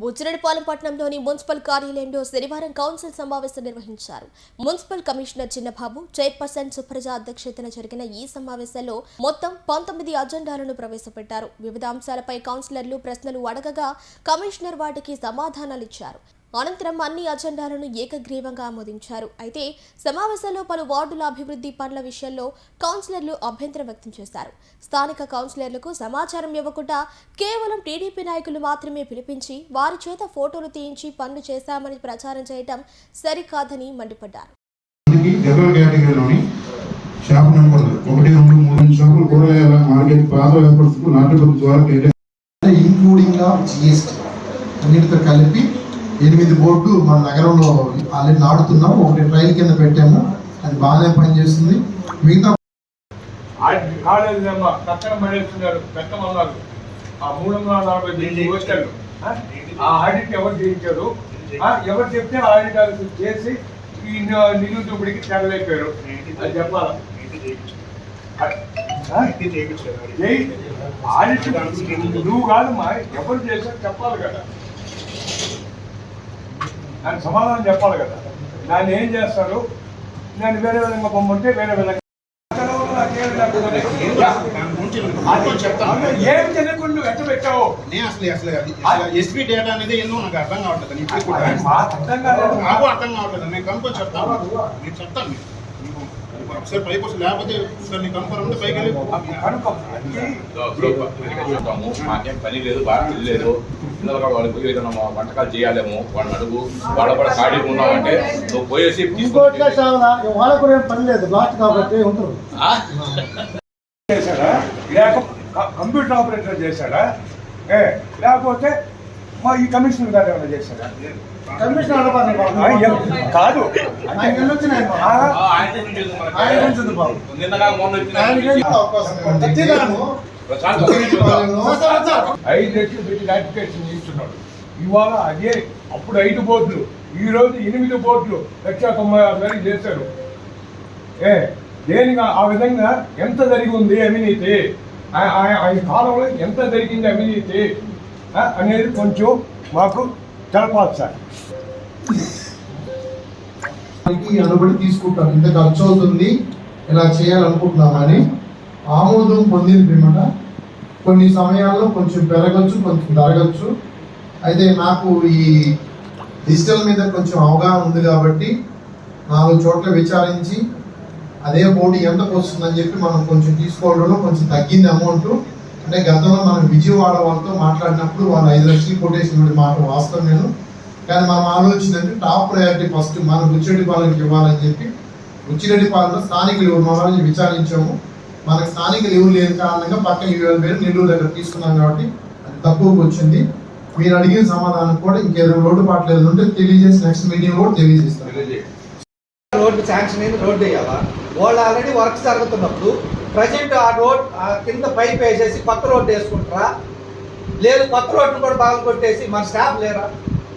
బుచ్చిరెడ్డిపాలెం పట్టణంలోని మున్సిపల్ కార్యాలయంలో శనివారం కౌన్సిల్ సమావేశం నిర్వహించారు. మున్సిపల్ కమిషనర్ చిన్నబాబు, చైర్పర్సన్ సుప్రజ అధ్యక్షతన జరిగిన ఈ సమావేశంలో మొత్తం 19 అజెండాలను ప్రవేశపెట్టారు. వివిధ అంశాలపై కౌన్సిలర్లు ప్రశ్నలు అడగగా కమిషనర్ వాటికి సమాధానాలిచ్చారు. అనంతరం అన్ని అజెండాలను ఏకగ్రీవంగా ఆమోదించారు. అయితే సమావేశంలో పలు వార్డుల అభివృద్ధి పనుల విషయంలో కౌన్సిలర్లు అభ్యంతరం వ్యక్తం చేశారు. స్థానిక కౌన్సిలర్లకు సమాచారం ఇవ్వకుండా కేవలం టీడీపీ నాయకులు మాత్రమే పిలిపించి వారి చేత ఫోటోలు తీయించి పనులు చేశామని ప్రచారం చేయడం సరికాదని మండిపడ్డారు. కలిపి 8 బోర్డు మన నగరంలో ఆల్రెడీ నాడుతున్నాం. ఒకటి ట్రైల్ కింద పెట్టాము, అది బాగానే పనిచేస్తుంది. మిగతా ఆడిట్ ఎవరు చేయించారు, ఎవరు చెప్తే ఆడిట్ చేసి ఈ నిధులు దోపిడీకి తెరలేపారు అది చెప్పాలా. ఆడిట్ నువ్వు కాదమ్మా, ఎవరు చేశారు చెప్పాలి కదా, దానికి సమాధానం చెప్పాలి కదా. దాన్ని ఏం చేస్తారు, నేను వేరే విధంగా పొమ్మంటే వేరే విధంగా ఏం తెలియకుండా నువ్వు ఎట్ట పెట్టావు. ఎస్పీ డేటా అనేది ఎన్నో నాకు అర్థం కావట్లేదు, నాకు అర్థం కావట్లేదు. నేను కనుక్కొని చెప్తాను, నేను చెప్తాను. ఒకసారి పైకి వస్తే లేకపోతే సార్ నీకు కన్ఫర్మ్ ఉంటే పైకి వెళ్ళి మాకేం పని లేదు, బాగా లేదు. పిల్లలు వాళ్ళకి పోయి ఏదైనా వంటకాలు చేయాలేమో వాళ్ళని అడుగు, వాళ్ళ కూడా ఖాళీగా ఉన్నామంటే నువ్వు పోయేసి పని లేదు కాబట్టి చేశాడా, కంప్యూటర్ ఆపరేటర్ చేశాడా, లేకపోతే మా ఈ కమిషనర్ గారు ఏమైనా చేశాడా? కాదు ఐదు రెట్లు పెట్టి నోటిఫికేషన్ చేస్తున్నాడు. ఇవాళ అదే అప్పుడు 5 బోర్డులు, ఈ రోజు 8 బోర్డులు 196,000 చేశారు. దేనిగా ఆ విధంగా ఎంత జరిగి ఉంది అవినీతి, ఆయన కాలంలో ఎంత జరిగింది అవినీతి అనేది కొంచెం మాకు తెలపాలి సార్. అనుబడి తీసుకుంటాం, ఇంత ఖర్చు అవుతుంది, ఇలా చేయాలనుకుంటున్నామని ఆమోదం పొందిన కొన్ని సమయాల్లో కొంచెం పెరగచ్చు, కొంచెం తరగచ్చు. అయితే నాకు ఈ డిజిటల్ మీద కొంచెం అవగాహన ఉంది కాబట్టి 4 చోట్ల విచారించి అదే బోర్డు ఎంతకు వస్తుందని చెప్పి మనం కొంచెం తీసుకోవడంలో కొంచెం తగ్గింది అమౌంట్. అంటే గతంలో మనం విజయవాడ వాళ్ళతో మాట్లాడినప్పుడు వాళ్ళు 5 లక్షలు కొటేషన్ మాట వాస్తవం నేను, కానీ మనం ఆలోచన అంటే టాప్ ప్రయారిటీ ఫస్ట్ మనం బుచ్చిరెడ్డిపాలెంకి ఇవ్వాలని చెప్పి బుచ్చిరెడ్డిపాలెంలో స్థానికులు ఎవరు వాళ్ళని విచారించాము. మనకు స్థానికులు ఎవరు లేని కారణంగా పక్కన 7,000 పేరు నెల్లూరు దగ్గర తీసుకున్నాం కాబట్టి అది తక్కువకి వచ్చింది. మీరు అడిగిన సమాధానం కూడా ఇంకేదైనా లోటుపాట్లు ఏదో ఉంటే తెలియజేసి నెక్స్ట్ మీటింగ్ కూడా తెలియజేస్తాం. రోడ్డు శాంక్షన్ అయింది, రోడ్డు వేయాలా, వాళ్ళు ఆల్రెడీ వర్క్ జరుగుతున్నప్పుడు ప్రజెంట్ ఆ రోడ్ కింద పైప్ వేసేసి కొత్త రోడ్డు వేసుకుంటారా, లేదు కొత్త రోడ్డు కూడా బాగా కొట్టేసి మన స్టాఫ్ లేరా,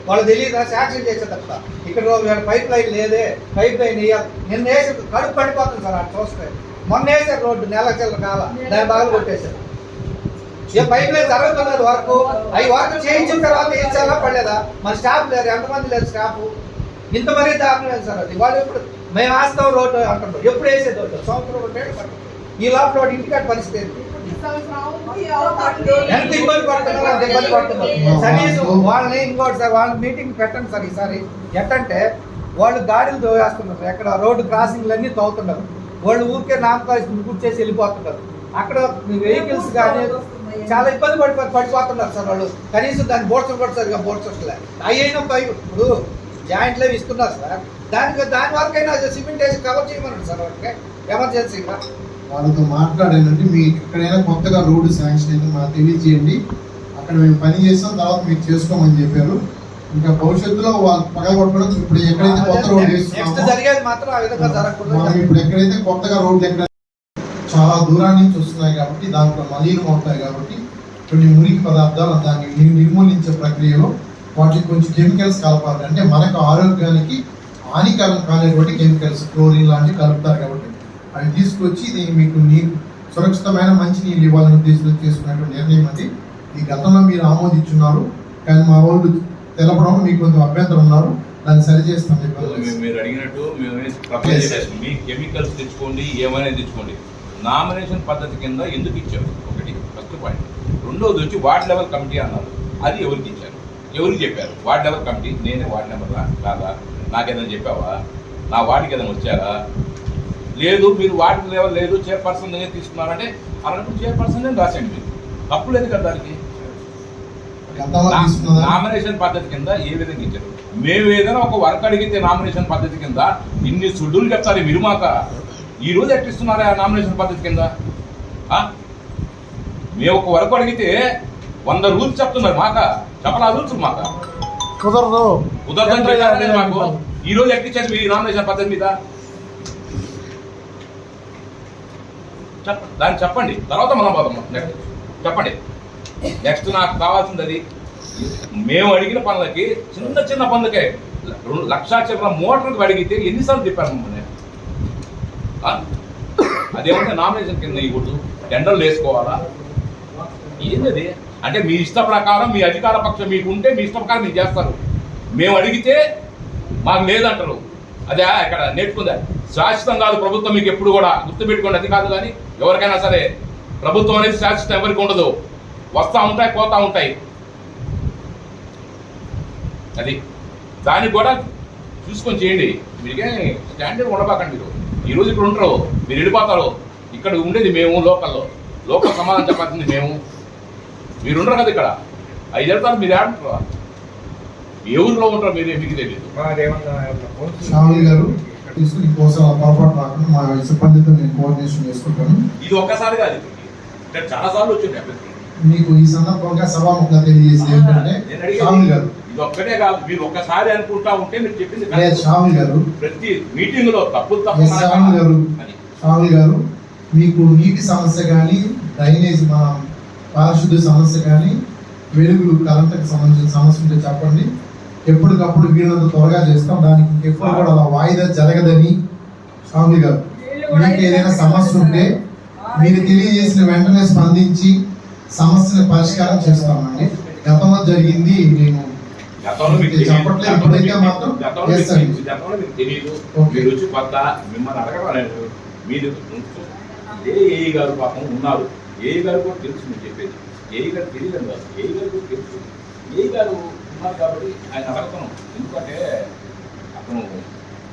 వాళ్ళు తెలియదా శాంక్షన్ చేసేటప్ప. ఇక్కడ పైప్ లైన్ లేదే, పైప్ లైన్ వేయాలి. నిన్న వేసి కడుపు పడిపోతుంది సార్, అటు చూస్తే మొన్న వేసారు రోడ్డు నెల చిల్లర కాల, దాన్ని బాగా కొట్టేశారు. ఏ పైప్ లైన్ జరుగుతున్నది వరకు అవి వర్క్ చేయించిన తర్వాత వేయించాలా పడలేదా, మన స్టాఫ్ లేరు, ఎంతమంది లేరు స్టాఫ్, ఇంత మరీ దారుణం లేదు సార్. అది వాళ్ళు ఎప్పుడు మేము వేస్తాం రోడ్డు అంటున్నారు, ఎప్పుడు వేసేది రోడ్డు సంవత్సరం పడుతుంది. ఈ లోపల వాడు ఇంటికాడ పరిస్థితి ఎంత ఇబ్బంది పడుతున్నారు, అంత ఇబ్బంది పడుతున్నారు. కనీసం వాళ్ళని ఇంకోటి సార్, వాళ్ళని మీటింగ్ పెట్టండి సార్ ఈసారి. ఎట్టంటే వాళ్ళు గాడిలు తోవేస్తున్నారు, ఎక్కడ రోడ్డు క్రాసింగ్లు అన్నీ తవ్వుతున్నారు, వాళ్ళు ఊరికే నామకాల్సి గుర్చేసి వెళ్ళిపోతున్నారు. అక్కడ వెహికల్స్ కానీ చాలా ఇబ్బంది పడిపోతున్నారు సార్ వాళ్ళు. కనీసం దాన్ని బోర్డ్స్ కూడా సరిగా బోర్డ్స్ అయినా ఇప్పుడు జాయింట్లో ఇస్తున్నారు సార్, దాని వరకైనా సిమెంట్ వేసి కవర్ చేయమన్నాడు సార్ వాళ్ళకి ఎమర్జెన్సీగా. వాళ్ళతో మాట్లాడానంటే మీకు ఎక్కడైనా కొత్తగా రోడ్డు శాంక్షన్ అయితే మాకు తెలియజేయండి, అక్కడ మేము పని చేస్తాం, తర్వాత మీకు చేసుకోమని చెప్పారు. ఇంకా భవిష్యత్తులో వాళ్ళు పగలగొట్టడం ఇప్పుడు ఎక్కడైతే కొత్త రోడ్డు వేస్తున్నామో మనం ఇప్పుడు ఎక్కడైతే కొత్తగా రోడ్లు ఎక్కడ చాలా దూరాన్ని నుంచి వస్తున్నాయి కాబట్టి దాంట్లో మలినం అవుతాయి కాబట్టి కొన్ని మురికి పదార్థాలు దాన్ని నిర్మూలించే ప్రక్రియలో వాటికి కొంచెం కెమికల్స్ కలపాలి. అంటే మనకు ఆరోగ్యానికి హానికరం కానిటువంటి కెమికల్స్ క్లోరిన్ లాంటివి కలుపుతారు కాబట్టి అవి తీసుకొచ్చి దీన్ని మీకు నీరు సురక్షితమైన మంచి నీళ్ళు ఇవ్వాలని ఉద్దేశంతో చేసుకున్నటువంటి నిర్ణయం అది. ఈ గతంలో మీరు ఆమోదించున్నారు, కానీ మా వాళ్ళు తెలపడం మీకు కొంచెం అభ్యంతరం ఉన్నారు, దాన్ని సరి చేస్తాం చెప్పారు. మీరు అడిగినట్టు మీ కెమికల్స్ తెచ్చుకోండి, ఏమైనా తెచ్చుకోండి. నామినేషన్ పద్ధతి కింద ఎందుకు ఇచ్చారు? ఒకటి ఫస్ట్ పాయింట్. రెండోది వచ్చి వార్డ్ లెవెల్ కమిటీ అన్నారు. అది ఎవరికి ఇచ్చారు? ఎవరికి చెప్పారు? వార్డ్ లెవెల్ కమిటీ నేనే వార్డ్ నెంబర్లా కాదా? నాకేదైనా చెప్పావా? నా వార్డుకి ఏదైనా వచ్చారా? లేదు, మీరు వార్డు లెవెల్ లేదు, చైర్పర్సన్ తీసుకున్నారంటే అలాంటి చైర్పర్సన్ రాసేయండి. మీరు తప్పు లేదు కదా దానికి. నామినేషన్ పద్ధతి కింద ఏ విధంగా ఇచ్చారు? మేము ఏదైనా ఒక వర్క్ అడిగితే నామినేషన్ పద్ధతి కింద ఇన్ని సుడ్డులు చెప్తారు మీరు మాక. ఈ రోజు ఎట్టిస్తున్నారా నామినేషన్ పద్ధతి కింద? మేము ఒక వర్క్ అడిగితే 100 రూల్స్ చెప్తున్నారు మాక. చెప్పలా రూల్స్ మాక కుదరదు మాకు. ఈ రోజు ఎక్కించారు మీ నామినేషన్ పద్ధతి మీద దాన్ని చెప్పండి, తర్వాత మనం పోదాం. నెక్స్ట్ చెప్పండి. నెక్స్ట్ నాకు కావాల్సింది అది మేము అడిగిన పనులకి చిన్న చిన్న పనులకే 1,00,000 చిల్లర మోటార్కి అడిగితే ఎన్నిసార్లు చెప్పారు మమ్మల్ని? అదేమంటే నామినేషన్ కింద ఇవ్వకూడదు, టెండర్లు వేసుకోవాలా? ఏంటది? అంటే మీ ఇష్ట ప్రకారం మీ అధికార పక్షం మీకు ఉంటే మీ ఇష్ట ప్రకారం మీరు చేస్తారు. మేము అడిగితే మాకు లేదంటారు. అదే ఇక్కడ నేర్చుకుందా? శాశ్వతం కాదు ప్రభుత్వం, మీకు ఎప్పుడు కూడా గుర్తుపెట్టుకోండి. అది కాదు కానీ ఎవరికైనా సరే ప్రభుత్వం అనేది శాశ్వతం ఎవరికి ఉండదు. వస్తూ ఉంటాయి, పోతూ ఉంటాయి. అది దానికి కూడా చూసుకొని చేయండి. మీకే స్టాండర్డ్ ఉండబాకండి. మీరు ఈరోజు ఇక్కడ ఉంటారు, మీరు వెళ్ళిపోతారు. ఇక్కడ ఉండేది మేము లోకల్ సమాధానం చెప్పాల్సింది మేము. మీరు ఉండరు కదా ఇక్కడ. 5 ఏళ్ళ మీరు ఏడుంటారు, ఏ ఊరిలో ఉంటారు మీరు, మీకు తెలియదు. శ్రావణి గారు తీసుకుని కోసం పొరపాటు రాకుండా మా సిబ్బందితో నేను కోఆర్డినేషన్ చేసుకుంటాను. ఇది ఒక్కసారి కాదు, చాలా సార్లు వచ్చింది. మీకు ఈ సందర్భంగా సభాముఖంగా తెలియజేసేది ఏంటంటే శ్రావణి గారు ఇది ఒక్కటే కాదు, మీరు ఒక్కసారి అనుకుంటా ఉంటే మీరు చెప్పింది శ్రావణి గారు ప్రతి మీటింగ్ లో తప్పులు శ్రావణి గారు మీకు నీటి సమస్య కానీ, డ్రైనేజ్ మా పారిశుద్ధ్య సమస్య కానీ, వెలుగులు కరెంటుకి సంబంధించిన సమస్య ఉంటే చెప్పండి. ఎప్పటికప్పుడు వీళ్ళంతా త్వరగా చేస్తాం. దానికి ఎప్పుడు కూడా అలా వాయిదా జరగదని. శ్రావణి గారు మీకు ఏదైనా సమస్య ఉంటే మీరు తెలియజేసిన వెంటనే స్పందించి సమస్యను పరిష్కారం చేస్తామండి. గతంలో జరిగింది నేను చెప్పట్లేదు, ఇప్పుడైతే మాత్రం తెలియదు. మీరు వచ్చి కొత్త మిమ్మల్ని అడగలేదు. మీరు ఏఈ గారు పాపం ఉన్నారు, ఏఈ గారు కూడా తెలుసు మీరు చెప్పేది. ఏఈ గారు తెలియదు కాదు, ఏఈ గారు కూడా తెలుసు. ఏఈ గారు ఉన్నారు కాబట్టి ఆయన అడగతాను, ఎందుకంటే అతను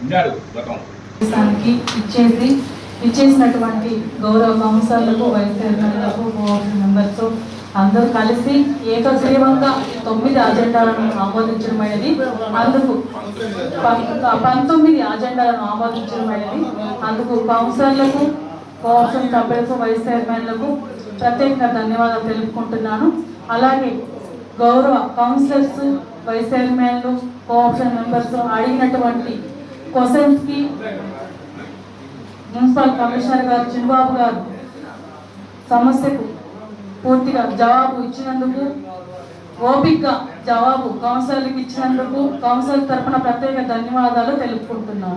ఉన్నాడు గతంలో. ఇచ్చేసినటువంటి గౌరవ కౌన్సిలర్లకు, వైస్ చైర్మన్లకు, బోర్డు మెంబర్స్ అందరూ కలిసి ఏకగ్రీవంగా 9 అజెండాలను ఆమోదించడమైనది. అందుకు 19 అజెండాలను ఆమోదించడమైనది. అందుకు కౌన్సిలర్లకు, కోఆప్షన్ సభ్యులకు, వైస్ చైర్మన్లకు ప్రత్యేకంగా ధన్యవాదాలు తెలుపుకుంటున్నాను. అలాగే గౌరవ కౌన్సిలర్స్, వైస్ చైర్మన్లు, కోఆప్షన్ మెంబర్స్ అడిగినటువంటి క్వశ్చన్స్కి మున్సిపల్ కమిషనర్ గారు చిన్నబాబు గారు సమస్యకు పూర్తిగా జవాబు ఇచ్చినందుకు, ఓపికగా జవాబు కౌన్సిలర్కి ఇచ్చినందుకు కౌన్సిలర్ తరఫున ప్రత్యేక ధన్యవాదాలు తెలుపుకుంటున్నాను.